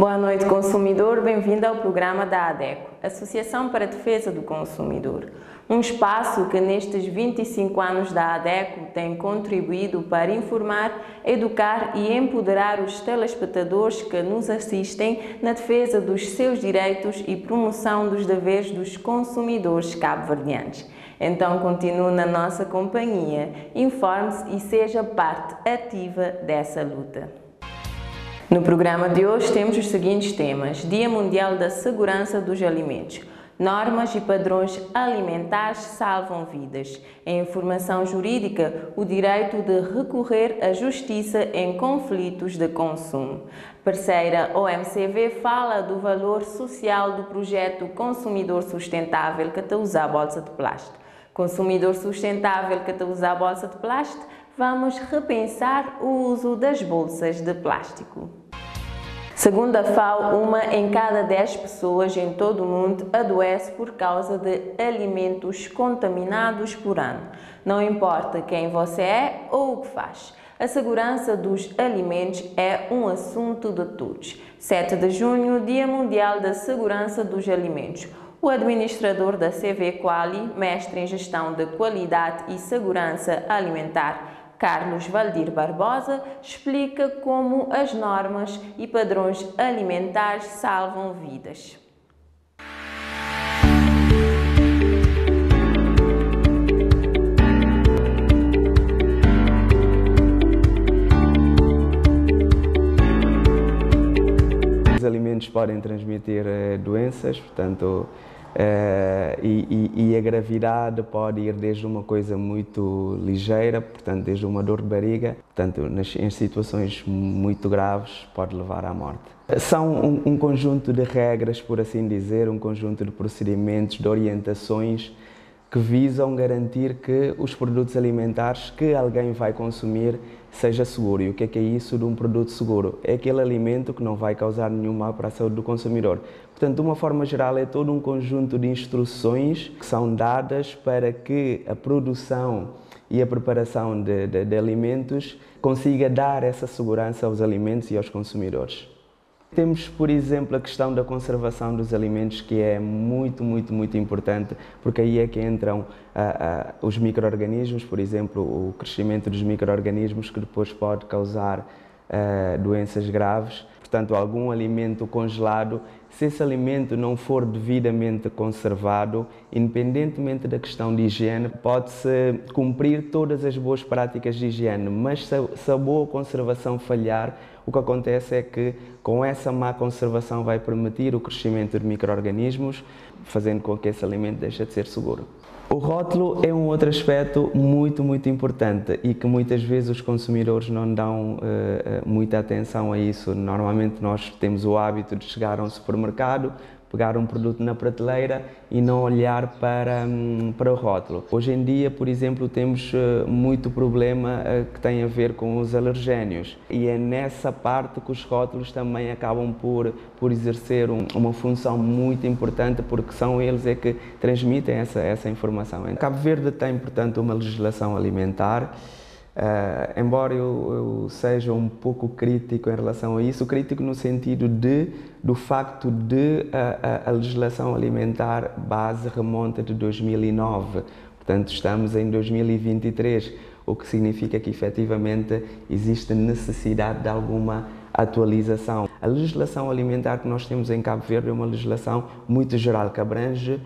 Boa noite, consumidor. Bem-vindo ao programa da ADECO, Associação para a Defesa do Consumidor. Um espaço que nestes 25 anos da ADECO tem contribuído para informar, educar e empoderar os telespectadores que nos assistem na defesa dos seus direitos e promoção dos deveres dos consumidores cabo-verdianos. Então continue na nossa companhia, informe-se e seja parte ativa dessa luta. No programa de hoje temos os seguintes temas: Dia Mundial da Segurança dos Alimentos. Normas e padrões alimentares salvam vidas. Em informação jurídica, o direito de recorrer à justiça em conflitos de consumo. Parceira OMCV fala do valor social do projeto Consumidor Sustentável que usa a bolsa de plástico. Consumidor sustentável que usa a bolsa de plástico, vamos repensar o uso das bolsas de plástico. Segundo a FAO, 1 em cada 10 pessoas em todo o mundo adoece por causa de alimentos contaminados por ano. Não importa quem você é ou o que faz, a segurança dos alimentos é um assunto de todos. 7 de junho, Dia Mundial da Segurança dos Alimentos. O administrador da CV Quali, mestre em Gestão de Qualidade e Segurança Alimentar, Carlos Valdir Barbosa, explica como as normas e padrões alimentares salvam vidas. Os alimentos podem transmitir doenças, portanto, e a gravidade pode ir desde uma coisa muito ligeira, portanto, desde uma dor de barriga, portanto, em situações muito graves, pode levar à morte. São um conjunto de regras, por assim dizer, um conjunto de procedimentos, de orientações que visam garantir que os produtos alimentares que alguém vai consumir seja seguro. E o que é isso de um produto seguro? É aquele alimento que não vai causar nenhum mal para a saúde do consumidor. Portanto, de uma forma geral, é todo um conjunto de instruções que são dadas para que a produção e a preparação de alimentos consiga dar essa segurança aos alimentos e aos consumidores. Temos, por exemplo, a questão da conservação dos alimentos, que é muito importante, porque aí é que entram os micro-organismos, por exemplo, o crescimento dos micro-organismos, que depois pode causar doenças graves. Portanto, algum alimento congelado, se esse alimento não for devidamente conservado, independentemente da questão de higiene, pode-se cumprir todas as boas práticas de higiene, mas se a boa conservação falhar, o que acontece é que com essa má conservação vai permitir o crescimento de micro-organismos, fazendo com que esse alimento deixe de ser seguro. O rótulo é um outro aspecto muito importante e que muitas vezes os consumidores não dão muita atenção a isso. Normalmente nós temos o hábito de chegar a um supermercado, pegar um produto na prateleira e não olhar para o rótulo. Hoje em dia, por exemplo, temos muito problema que tem a ver com os alergénios e é nessa parte que os rótulos também acabam por exercer uma função muito importante, porque são eles é que transmitem essa informação. Cabo Verde tem, portanto, uma legislação alimentar. Embora eu seja um pouco crítico em relação a isso, crítico no sentido do facto de a legislação alimentar base remonta de 2009, portanto estamos em 2023, o que significa que efetivamente existe necessidade de alguma atualização. A legislação alimentar que nós temos em Cabo Verde é uma legislação muito geral, que abrange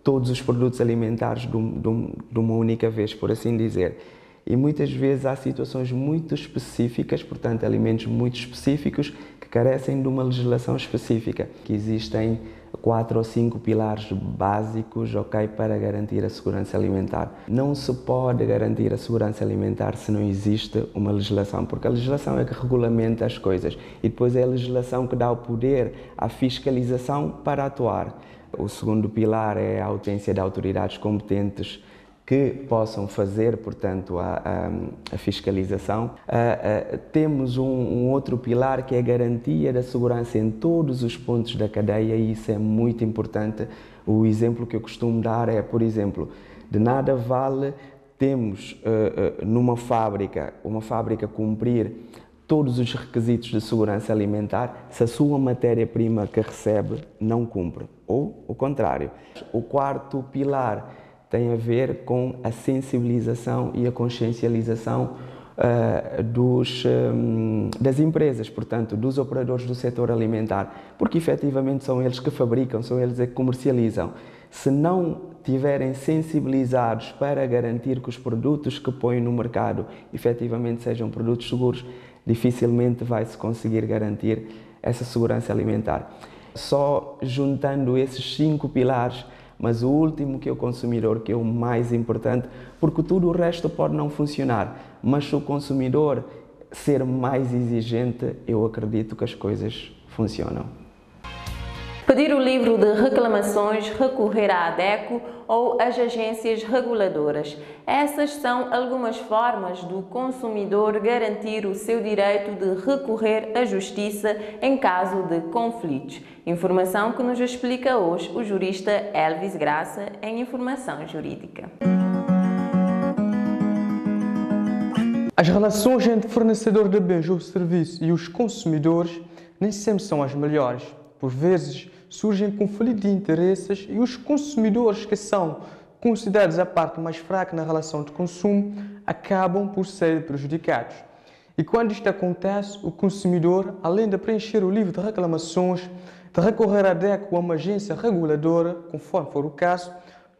todos os produtos alimentares de uma única vez, por assim dizer. E muitas vezes há situações muito específicas, portanto, alimentos muito específicos que carecem de uma legislação específica, que existem 4 ou 5 pilares básicos, para garantir a segurança alimentar. Não se pode garantir a segurança alimentar se não existe uma legislação, porque a legislação é que regulamenta as coisas e depois é a legislação que dá o poder à fiscalização para atuar. O segundo pilar é a ausência de autoridades competentes que possam fazer, portanto, a fiscalização. Temos um outro pilar que é a garantia da segurança em todos os pontos da cadeia e isso é muito importante. O exemplo que eu costumo dar é, por exemplo, de nada vale temos numa fábrica, uma fábrica cumprir todos os requisitos de segurança alimentar se a sua matéria-prima que recebe não cumpre, ou o contrário. O quarto pilar tem a ver com a sensibilização e a consciencialização das empresas, portanto, dos operadores do setor alimentar, porque efetivamente são eles que fabricam, são eles que comercializam. Se não tiverem sensibilizados para garantir que os produtos que põem no mercado efetivamente sejam produtos seguros, dificilmente vai-se conseguir garantir essa segurança alimentar. Só juntando esses 5 pilares, mas o último, que é o consumidor, que é o mais importante, porque tudo o resto pode não funcionar, mas se o consumidor ser mais exigente, eu acredito que as coisas funcionam. Pedir o livro de reclamações, recorrer à ADECO ou às agências reguladoras. Essas são algumas formas do consumidor garantir o seu direito de recorrer à justiça em caso de conflitos. Informação que nos explica hoje o jurista Elvis Graça em Informação Jurídica. As relações entre fornecedor de bens ou serviços e os consumidores nem sempre são as melhores. Por vezes, surgem conflitos de interesses e os consumidores, que são considerados a parte mais fraca na relação de consumo, acabam por ser prejudicados. E quando isto acontece, o consumidor, além de preencher o livro de reclamações, de recorrer à ADECO ou a uma agência reguladora, conforme for o caso,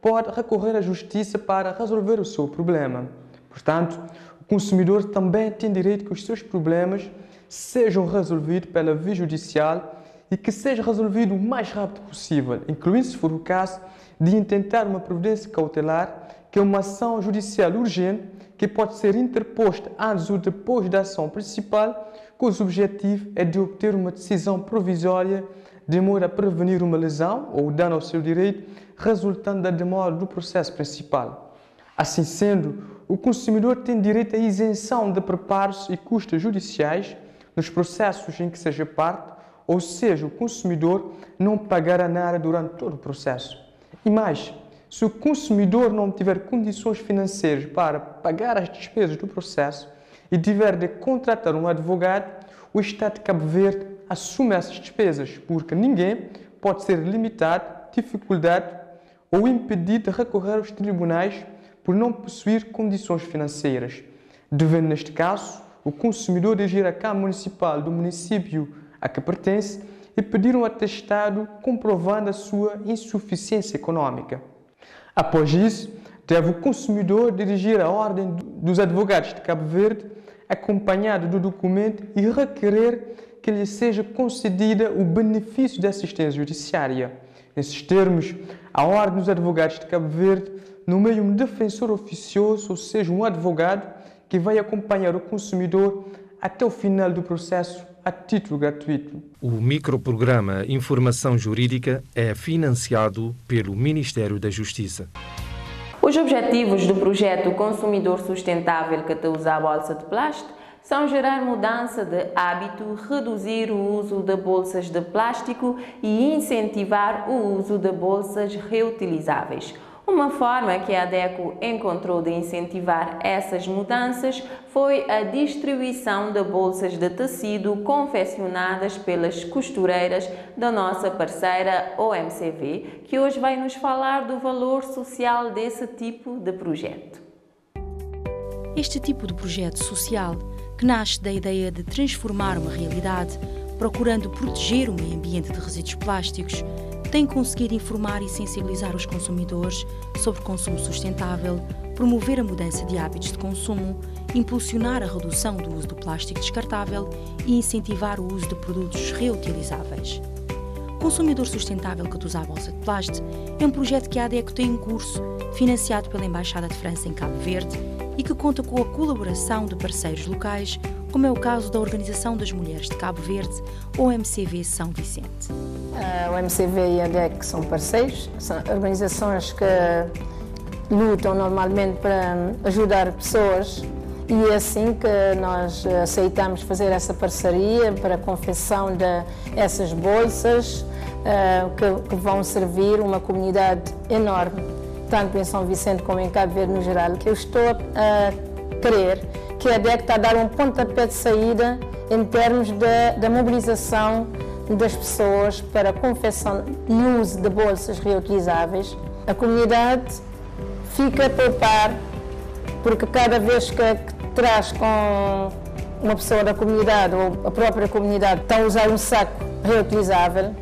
pode recorrer à justiça para resolver o seu problema. Portanto, o consumidor também tem direito que os seus problemas sejam resolvidos pela via judicial e que seja resolvido o mais rápido possível, incluindo, se for o caso, de intentar uma providência cautelar, que é uma ação judicial urgente que pode ser interposta antes ou depois da ação principal, cujo objetivo é de obter uma decisão provisória de modo a prevenir uma lesão ou dano ao seu direito resultante da demora do processo principal. Assim sendo, o consumidor tem direito à isenção de preparos e custos judiciais nos processos em que seja parte, ou seja, o consumidor não pagará nada durante todo o processo. E mais, se o consumidor não tiver condições financeiras para pagar as despesas do processo e tiver de contratar um advogado, o Estado de Cabo Verde assume essas despesas, porque ninguém pode ser limitado, dificultado ou impedido de recorrer aos tribunais por não possuir condições financeiras, devendo, neste caso, o consumidor dirigir à Câmara Municipal do município a que pertence e pedir um atestado comprovando a sua insuficiência econômica. Após isso, deve o consumidor dirigir à Ordem dos Advogados de Cabo Verde, acompanhado do documento, e requerer que lhe seja concedida o benefício de assistência judiciária. Nesses termos, a Ordem dos Advogados de Cabo Verde nomeia um defensor oficioso, ou seja, um advogado, que vai acompanhar o consumidor até o final do processo a título gratuito. O microprograma Informação Jurídica é financiado pelo Ministério da Justiça. Os objetivos do projeto Consumidor Sustentável que usa a bolsa de plástico são gerar mudança de hábito, reduzir o uso de bolsas de plástico e incentivar o uso de bolsas reutilizáveis. Uma forma que a ADECO encontrou de incentivar essas mudanças foi a distribuição de bolsas de tecido confeccionadas pelas costureiras da nossa parceira OMCV, que hoje vai nos falar do valor social desse tipo de projeto. Este tipo de projeto social, que nasce da ideia de transformar uma realidade, procurando proteger o meio ambiente de resíduos plásticos, tem conseguido informar e sensibilizar os consumidores sobre consumo sustentável, promover a mudança de hábitos de consumo, impulsionar a redução do uso do plástico descartável e incentivar o uso de produtos reutilizáveis. Consumidor Sustentável que usa a bolsa de plástico é um projeto que a ADECO tem em curso, financiado pela Embaixada de França em Cabo Verde e que conta com a colaboração de parceiros locais, como é o caso da Organização das Mulheres de Cabo Verde, OMCV São Vicente. A OMCV e a ADECO são parceiros, são organizações que lutam normalmente para ajudar pessoas, e é assim que nós aceitamos fazer essa parceria para a confecção dessas bolsas que vão servir uma comunidade enorme, tanto em São Vicente como em Cabo Verde no geral. Eu estou a crer que a ADECO está a dar um pontapé de saída em termos da mobilização das pessoas para a confecção e uso de bolsas reutilizáveis. A comunidade fica a poupar, porque cada vez que traz com uma pessoa da comunidade ou a própria comunidade está a usar um saco reutilizável,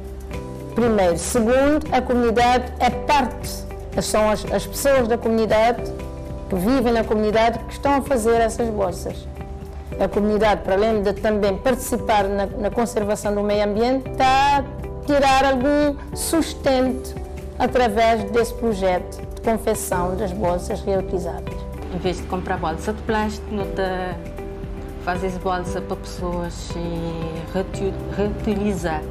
primeiro. Segundo, a comunidade é parte, são as pessoas da comunidade que vivem na comunidade que estão a fazer essas bolsas. A comunidade, para além de também participar na conservação do meio ambiente, está a tirar algum sustento através desse projeto de confecção das bolsas reutilizáveis. Em vez de comprar bolsa de plástico, fazes bolsa para pessoas reutilizar.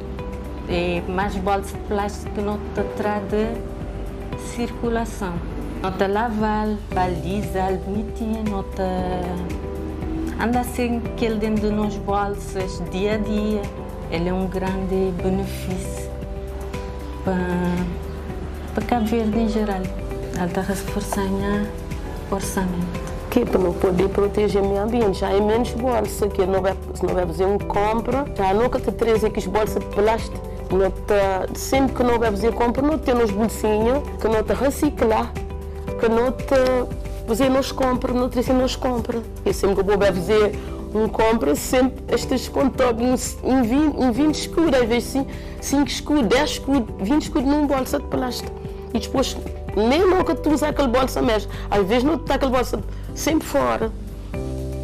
E mais bolsa de plástico que não te traz de circulação. Não te lavar, baliza, bonitinha, não te anda assim aquele dentro de nós bolsas dia a dia. Ele é um grande benefício para Cabo Verde em geral. Ele está reforçando o orçamento. Que para não poder proteger o meio ambiente, já é menos bolsa, que não vai fazer uma compra, já nunca te traz aqui as bolsas de plástico. Sempre que não vai fazer compra, não tem nos bolsinhos, que não te reciclar, que não te fazer nos compra, não te nos compra. E sempre que eu vou fazer uma compra, sempre estas contas em 20 escudos, às vezes 5 escudos, 10 escudos, 20 escudos numa bolsa de plástico. E depois, nem nunca tu usa aquela bolsa mesmo, às vezes não está aquela bolsa sempre fora.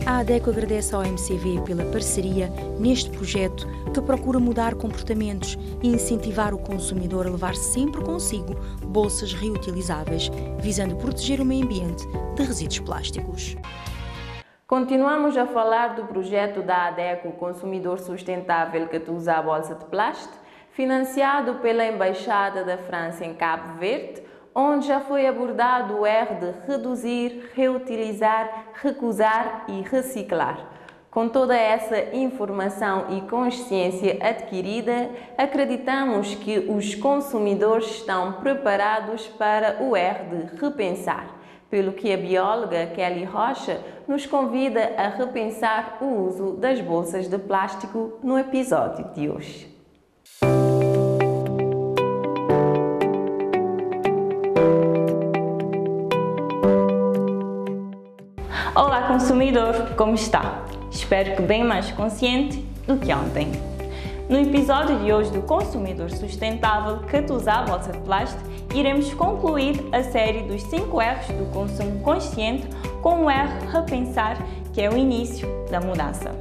A ADECO agradece ao MCV pela parceria neste projeto que procura mudar comportamentos e incentivar o consumidor a levar sempre consigo bolsas reutilizáveis, visando proteger o meio ambiente de resíduos plásticos. Continuamos a falar do projeto da ADECO Consumidor Sustentável que usa a bolsa de plástico, financiado pela Embaixada da França em Cabo Verde, onde já foi abordado o R de reduzir, reutilizar, recusar e reciclar. Com toda essa informação e consciência adquirida, acreditamos que os consumidores estão preparados para o R de repensar, pelo que a bióloga Kelly Rocha nos convida a repensar o uso das bolsas de plástico no episódio de hoje. Olá consumidor, como está? Espero que bem mais consciente do que ontem. No episódio de hoje do Consumidor Sustentável que usa a bolsa de plástico, iremos concluir a série dos 5 R's do consumo consciente com o R repensar, que é o início da mudança.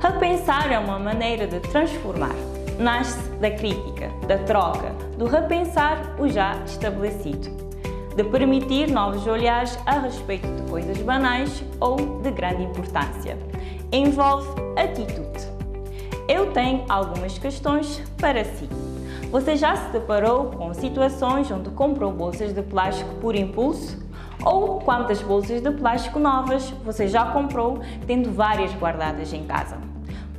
Repensar é uma maneira de transformar. Nasce da crítica, da troca, do repensar o já estabelecido, de permitir novos olhares a respeito de coisas banais ou de grande importância. Envolve atitude. Eu tenho algumas questões para si. Você já se deparou com situações onde comprou bolsas de plástico por impulso? Ou quantas bolsas de plástico novas você já comprou, tendo várias guardadas em casa?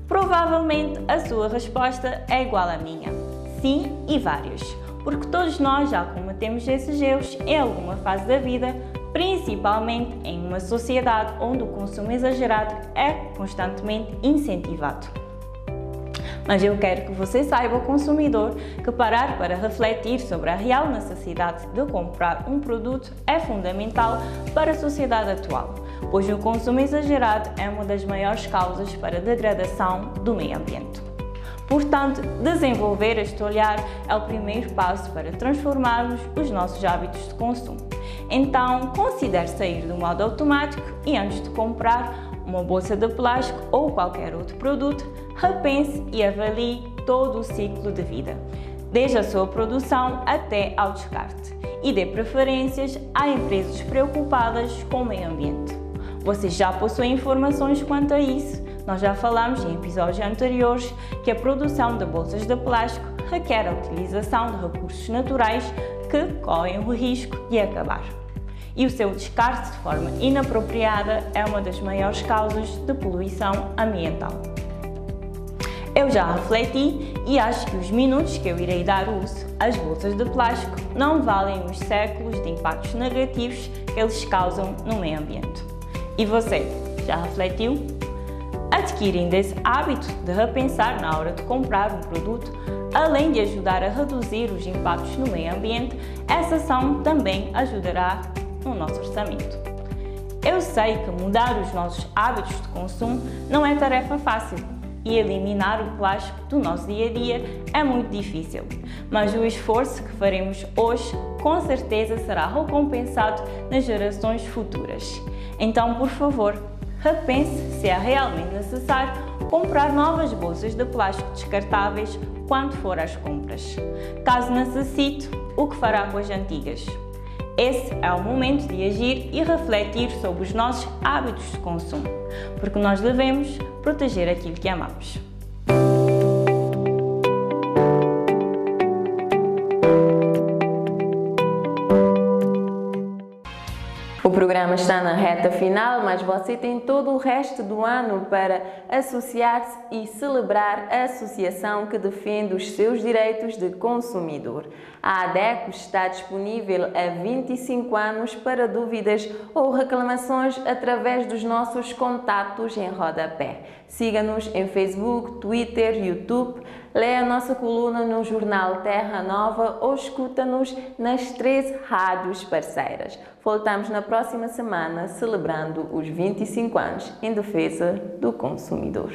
Provavelmente a sua resposta é igual à minha. Sim e várias. Porque todos nós já cometemos esses erros em alguma fase da vida, principalmente em uma sociedade onde o consumo exagerado é constantemente incentivado. Mas eu quero que você saiba, consumidor, que parar para refletir sobre a real necessidade de comprar um produto é fundamental para a sociedade atual, pois o consumo exagerado é uma das maiores causas para a degradação do meio ambiente. Portanto, desenvolver este olhar é o primeiro passo para transformarmos os nossos hábitos de consumo. Então, considere sair do modo automático e antes de comprar uma bolsa de plástico ou qualquer outro produto, repense e avalie todo o ciclo de vida, desde a sua produção até ao descarte, e dê preferências a empresas preocupadas com o meio ambiente. Você já possui informações quanto a isso? Nós já falamos em episódios anteriores que a produção de bolsas de plástico requer a utilização de recursos naturais que correm o risco de acabar. E o seu descarte de forma inapropriada é uma das maiores causas de poluição ambiental. Eu já refleti e acho que os minutos que eu irei dar uso às bolsas de plástico não valem os séculos de impactos negativos que eles causam no meio ambiente. E você, já refletiu? Adquirindo esse hábito de repensar na hora de comprar um produto, além de ajudar a reduzir os impactos no meio ambiente, essa ação também ajudará no nosso orçamento. Eu sei que mudar os nossos hábitos de consumo não é tarefa fácil e eliminar o plástico do nosso dia a dia é muito difícil, mas o esforço que faremos hoje com certeza será recompensado nas gerações futuras. Então, por favor, repense se é realmente necessário comprar novas bolsas de plástico descartáveis quando for às compras. Caso necessite, o que fará com as antigas? Esse é o momento de agir e refletir sobre os nossos hábitos de consumo, porque nós devemos proteger aquilo que amamos. O programa está na reta final, mas você tem todo o resto do ano para associar-se e celebrar a associação que defende os seus direitos de consumidor. A ADECO está disponível há 25 anos para dúvidas ou reclamações através dos nossos contatos em rodapé. Siga-nos em Facebook, Twitter, YouTube, leia a nossa coluna no jornal Terra Nova ou escuta-nos nas 13 rádios parceiras. Voltamos na próxima semana celebrando os 25 anos em defesa do consumidor.